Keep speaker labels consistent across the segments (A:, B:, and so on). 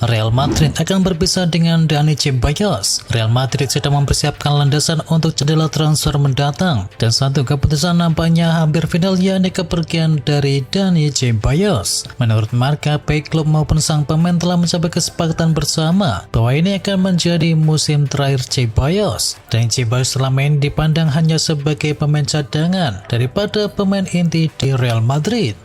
A: Real Madrid akan berpisah dengan Dani Ceballos. Real Madrid sedang mempersiapkan landasan untuk jendela transfer mendatang, dan satu keputusan nampaknya hampir final, yakni kepergian dari Dani Ceballos. Menurut Marca, baik klub maupun sang pemain telah mencapai kesepakatan bersama bahwa ini akan menjadi musim terakhir Ceballos. Dani Ceballos selama ini dipandang hanya sebagai pemain cadangan daripada pemain inti di Real Madrid.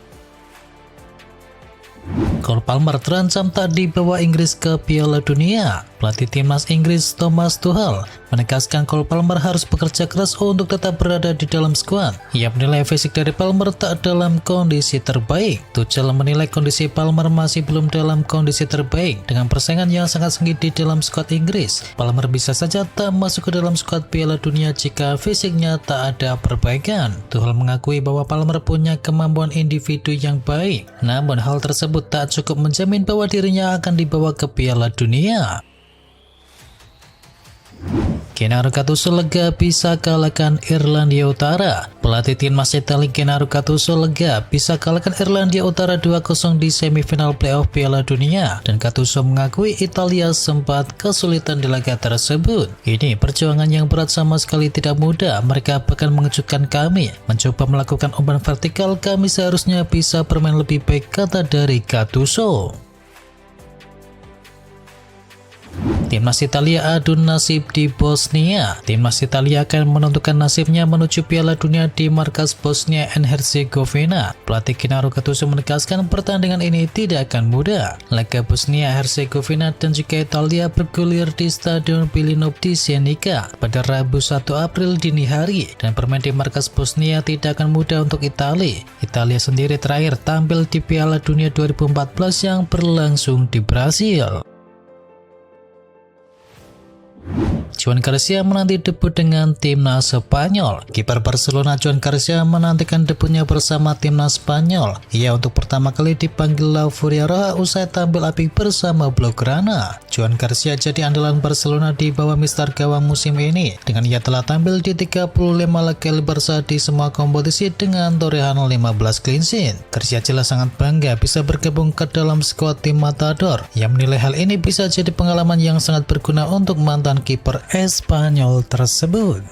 A: Cole Palmer terancam tak dibawa Inggris ke Piala Dunia. Pelatih timnas Inggris Thomas Tuchel menegaskan Cole Palmer harus bekerja keras untuk tetap berada di dalam skuad. Ia menilai fisik dari Palmer tak dalam kondisi terbaik. Tuchel menilai kondisi Palmer masih belum dalam kondisi terbaik dengan persaingan yang sangat sengit di dalam skuad Inggris. Palmer bisa saja tak masuk ke dalam skuad Piala Dunia jika fisiknya tak ada perbaikan. Tuchel mengakui bahwa Palmer punya kemampuan individu yang baik, namun hal tersebut tak cukup menjamin bahwa dirinya akan dibawa ke Piala Dunia. Gennaro Gattuso lega bisa kalahkan Irlandia Utara. Pelatih timnas Italia Gennaro Gattuso lega bisa kalahkan Irlandia Utara 2-0 di semifinal playoff Piala Dunia, dan Gattuso mengakui Italia sempat kesulitan di laga tersebut. Ini perjuangan yang berat, sama sekali tidak mudah. Mereka bahkan mengejutkan kami. Mencoba melakukan umpan vertikal, kami seharusnya bisa bermain lebih baik, kata dari Gattuso. Timnas Italia adu nasib di Bosnia. Timnas Italia akan menentukan nasibnya menuju Piala Dunia di markas Bosnia and Herzegovina. Pelatih Gennaro Gattuso menegaskan pertandingan ini tidak akan mudah. Laga Bosnia Herzegovina dan juga Italia bergulir di Stadion Pilinov di Sjenica pada Rabu 1 April dini hari, dan bermain di markas Bosnia tidak akan mudah untuk Italia. Italia sendiri terakhir tampil di Piala Dunia 2014 yang berlangsung di Brasil. Joan Garcia menanti debut dengan timnas Spanyol. Kiper Barcelona Joan Garcia menantikan debutnya bersama timnas Spanyol. Ia untuk pertama kali dipanggil La Furia Roja usai tampil apik bersama Blaugrana. Joan Garcia jadi andalan Barcelona di bawah mister gawang musim ini, dengan ia telah tampil di 35 laga Barca di semua kompetisi dengan torehan 15 clean sheet. Garcia jelas sangat bangga bisa bergabung ke dalam skuad tim Matador. Ia menilai hal ini bisa jadi pengalaman yang sangat berguna untuk mantan kiper Espanyol tersebut.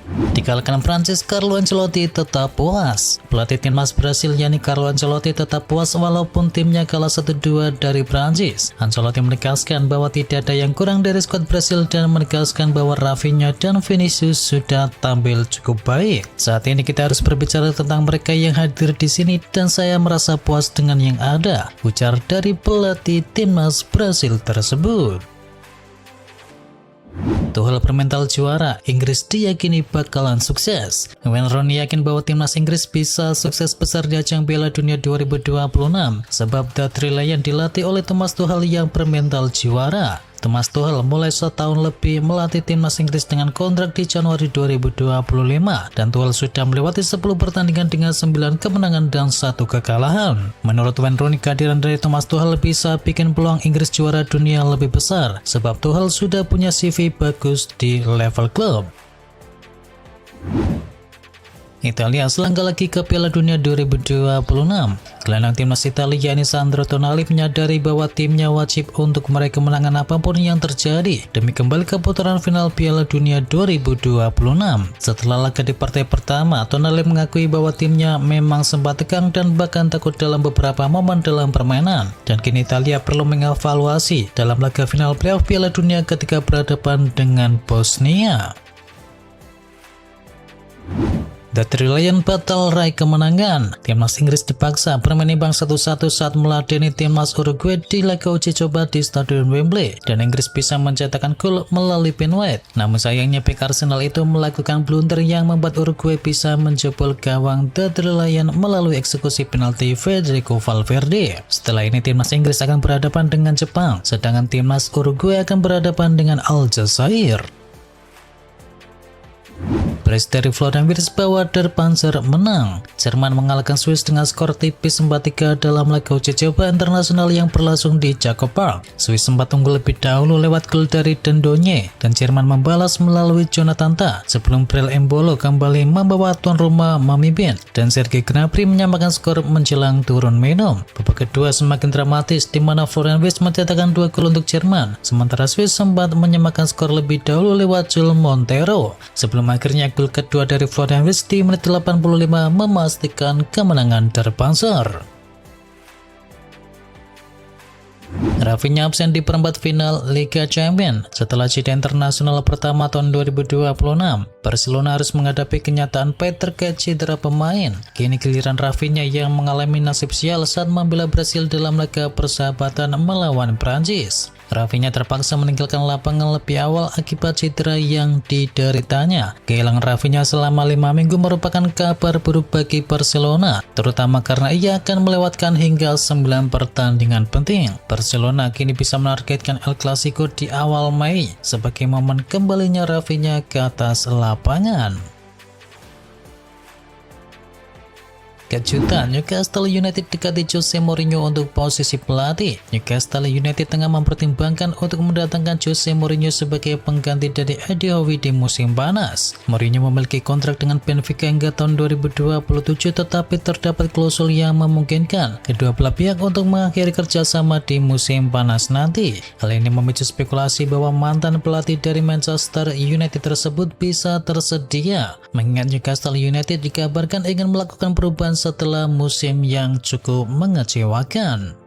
A: Dikalahkan Prancis, Carlo Ancelotti tetap puas. Pelatih timnas Brasil yakni Carlo Ancelotti tetap puas walaupun timnya kalah 1-2 dari Prancis. Ancelotti menegaskan bahwa tidak ada yang kurang dari skuad Brasil dan menegaskan bahwa Rafinha dan Vinicius sudah tampil cukup baik. Saat ini kita harus berbicara tentang mereka yang hadir di sini, dan saya merasa puas dengan yang ada, ujar dari pelatih timnas Brasil tersebut. Tuchel bermental juara, Inggris diyakini bakalan sukses. Wayne Rooney yakin bahwa timnas Inggris bisa sukses besar di ajang Piala Dunia 2026 sebab The Three Lions dilatih oleh Thomas Tuchel yang bermental juara. Thomas Tuchel mulai setahun lebih melatih timnas Inggris dengan kontrak di Januari 2025, dan Tuchel sudah melewati 10 pertandingan dengan 9 kemenangan dan 1 kekalahan. Menurut Wayne Rooney, kehadiran dari Thomas Tuchel bisa bikin peluang Inggris juara dunia lebih besar sebab Tuchel sudah punya CV bagus di level klub. Italia selangkah lagi ke Piala Dunia 2026. Gelandang timnas Italia yakni Sandro Tonali menyadari bahwa timnya wajib untuk meraih kemenangan apapun yang terjadi demi kembali ke putaran final Piala Dunia 2026. Setelah laga di partai pertama, Tonali mengakui bahwa timnya memang sempat tegang dan bahkan takut dalam beberapa momen dalam permainan, dan kini Italia perlu mengevaluasi dalam laga final playoff Piala Dunia ketika berhadapan dengan Bosnia. The Three Lions batal raih kemenangan. Timnas Inggris dipaksa bermain imbang 1-1 saat meladeni timnas Uruguay di laga uji coba di Stadion Wembley, dan Inggris bisa mencetakkan gol melalui Ben White. Namun sayangnya bek Arsenal itu melakukan blunder yang membuat Uruguay bisa menjebol gawang The Three Lions melalui eksekusi penalti Federico Valverde. Setelah ini timnas Inggris akan berhadapan dengan Jepang, sedangkan timnas Uruguay akan berhadapan dengan Aljazair. Brace dari Florian Wirtz bahwa Der Panzer menang. Jerman mengalahkan Swiss dengan skor tipis 4-3 dalam laga uji coba internasional yang berlangsung di Jakob Park. Swiss sempat unggul lebih dahulu lewat gol dari Dendonye dan Jerman membalas melalui Jonathan Tah sebelum Breel Embolo kembali membawa tuan rumah memimpin dan Sergei Gnabry menyamakan skor menjelang turun minum. Babak kedua semakin dramatis di mana Florian Wirtz mencetakkan 2 gol untuk Jerman, sementara Swiss sempat menyamakan skor lebih dahulu lewat Jules Montero sebelum akhirnya gol kedua dari Florian Wirtz di menit 85 memastikan kemenangan Der Panzer. Rafinha absen di perempat final Liga Champions. Setelah jeda internasional pertama tahun 2026, Barcelona harus menghadapi kenyataan pahit terkait cedera pemain. Kini giliran Rafinha yang mengalami nasib sial saat membela Brasil dalam laga persahabatan melawan Prancis. Rafinha terpaksa meninggalkan lapangan lebih awal akibat cedera yang dideritanya. Kehilangan Rafinha selama 5 minggu merupakan kabar buruk bagi Barcelona, terutama karena ia akan melewatkan hingga 9 pertandingan penting. Barcelona kini bisa menargetkan El Clasico di awal Mei sebagai momen kembalinya Rafinha ke atas lapangan. Kejutan, Newcastle United dekati Jose Mourinho untuk posisi pelatih. Newcastle United tengah mempertimbangkan untuk mendatangkan Jose Mourinho sebagai pengganti dari Eddie Howe di musim panas. Mourinho memiliki kontrak dengan Benfica hingga tahun 2027, tetapi terdapat klausul yang memungkinkan kedua belah pihak untuk mengakhiri kerjasama di musim panas nanti. Hal ini memicu spekulasi bahwa mantan pelatih dari Manchester United tersebut bisa tersedia. Mengingat Newcastle United dikabarkan ingin melakukan perubahan setelah musim yang cukup mengecewakan.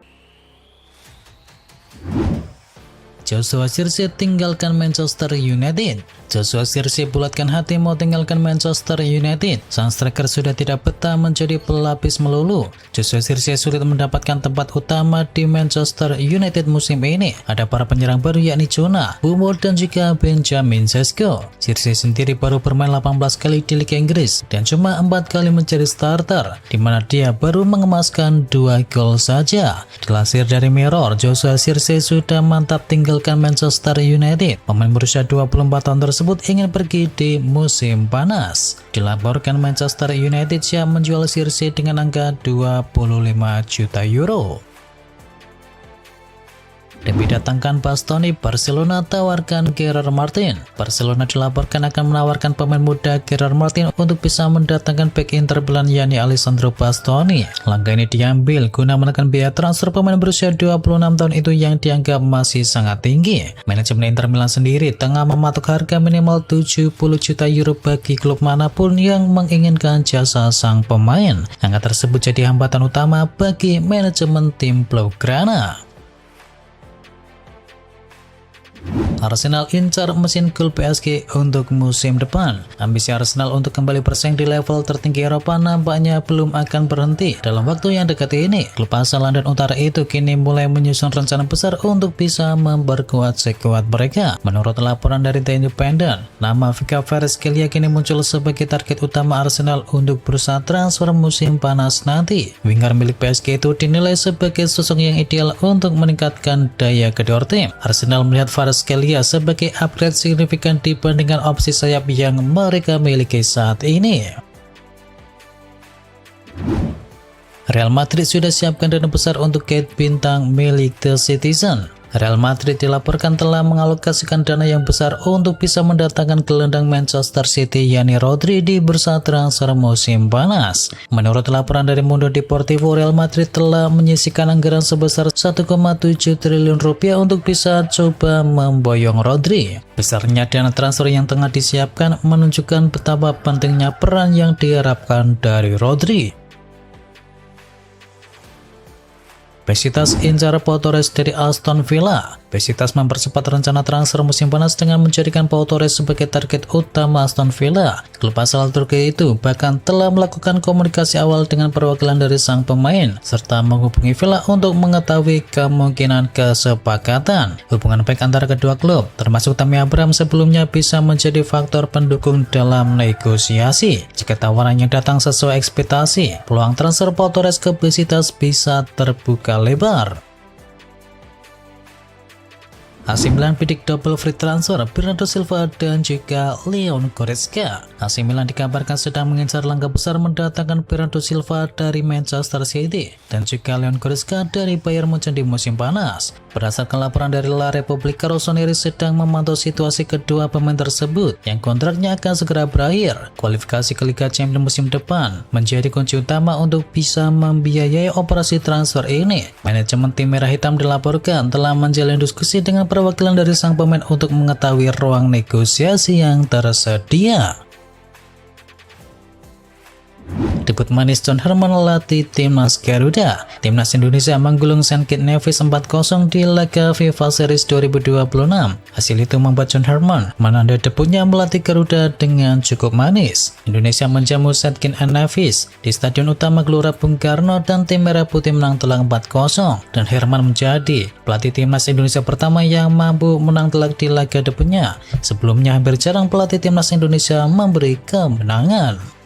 A: Joshua Zirkzee tinggalkan Manchester United. Joshua Zirkzee bulatkan hati mau tinggalkan Manchester United. Sang striker sudah tidak betah menjadi pelapis melulu. Joshua Zirkzee sulit mendapatkan tempat utama di Manchester United musim ini. Ada para penyerang baru yakni Jonah, Bumo dan juga Benjamin Sesko. Zirkzee sendiri baru bermain 18 kali di Liga Inggris dan cuma 4 kali menjadi starter, di mana dia baru mengemaskan 2 gol saja. Dilansir dari Mirror, Joshua Zirkzee sudah mantap tinggalkan Manchester United. Pemain berusia 24 tahun tersebut ingin pergi di musim panas. Dilaporkan Manchester United siap menjual Zirkzee dengan angka 25 juta euro. Demi datangkan Bastoni, Barcelona tawarkan Gerard Martin. Barcelona dilaporkan akan menawarkan pemain muda Gerard Martin untuk bisa mendatangkan bek Inter Milan yakni Alessandro Bastoni. Langkah ini diambil guna menekan biaya transfer pemain berusia 26 tahun itu yang dianggap masih sangat tinggi. Manajemen Inter Milan sendiri tengah mematok harga minimal 70 juta euro bagi klub manapun yang menginginkan jasa sang pemain. Angka tersebut jadi hambatan utama bagi manajemen tim Blaugrana. Arsenal incar mesin gol PSG untuk musim depan. Ambisi Arsenal untuk kembali bersaing di level tertinggi Eropa nampaknya belum akan berhenti dalam waktu yang dekat ini. Klub asal London Utara itu kini mulai menyusun rencana besar untuk bisa memperkuat skuad mereka. Menurut laporan dari The Independent, nama Vika Kvaratskhelia kini muncul sebagai target utama Arsenal untuk berusaha transfer musim panas nanti. Winger milik PSG itu dinilai sebagai sosok yang ideal untuk meningkatkan daya kedua tim. Arsenal melihat Kvaratskhelia sebagai upgrade signifikan dibandingkan opsi sayap yang mereka miliki saat ini. Real Madrid sudah siapkan dana besar untuk Kate bintang milik The Citizen. Real Madrid dilaporkan telah mengalokasikan dana yang besar untuk bisa mendatangkan gelandang Manchester City yakni Rodri di bursa transfer musim panas. Menurut laporan dari Mundo Deportivo, Real Madrid telah menyisihkan anggaran sebesar 1,7 triliun rupiah untuk bisa coba memboyong Rodri. Besarnya dana transfer yang tengah disiapkan menunjukkan betapa pentingnya peran yang diharapkan dari Rodri. Besiktas incar Pau Torres dari Aston Villa. Besiktas mempercepat rencana transfer musim panas dengan menjadikan Pau Torres sebagai target utama Aston Villa. Klub asal Turki itu bahkan telah melakukan komunikasi awal dengan perwakilan dari sang pemain, serta menghubungi Villa untuk mengetahui kemungkinan kesepakatan. Hubungan baik antara kedua klub, termasuk Tammy Abraham sebelumnya, bisa menjadi faktor pendukung dalam negosiasi. Jika tawarannya datang sesuai ekspektasi, peluang transfer Pau Torres ke Besiktas bisa terbuka lebar. AC Milan bidik double free transfer Bernardo Silva dan juga Leon Goretzka. AC Milan dikabarkan sedang mengincar langkah besar mendatangkan Bernardo Silva dari Manchester City dan juga Leon Goretzka dari Bayern Munchen di musim panas. Berdasarkan laporan dari La Repubblica, Rossoneri sedang memantau situasi kedua pemain tersebut yang kontraknya akan segera berakhir. Kualifikasi ke Liga Champions musim depan menjadi kunci utama untuk bisa membiayai operasi transfer ini. Manajemen tim Merah Hitam dilaporkan telah menjalin diskusi dengan perwakilan dari sang pemain untuk mengetahui ruang negosiasi yang tersedia. Debut manis John Herman latih timnas Garuda. Timnas Indonesia menggulung St. Kitts Nevis 4-0 di laga FIFA Series 2026. Hasil itu membuat John Herman menandai debutnya melatih Garuda dengan cukup manis. Indonesia menjamu St. Kitts Nevis di Stadion Utama Gelora Bung Karno dan tim Merah Putih menang telak 4-0. Dan Herman menjadi pelatih timnas Indonesia pertama yang mampu menang telak di laga debutnya. Sebelumnya hampir jarang pelatih timnas Indonesia memberi kemenangan.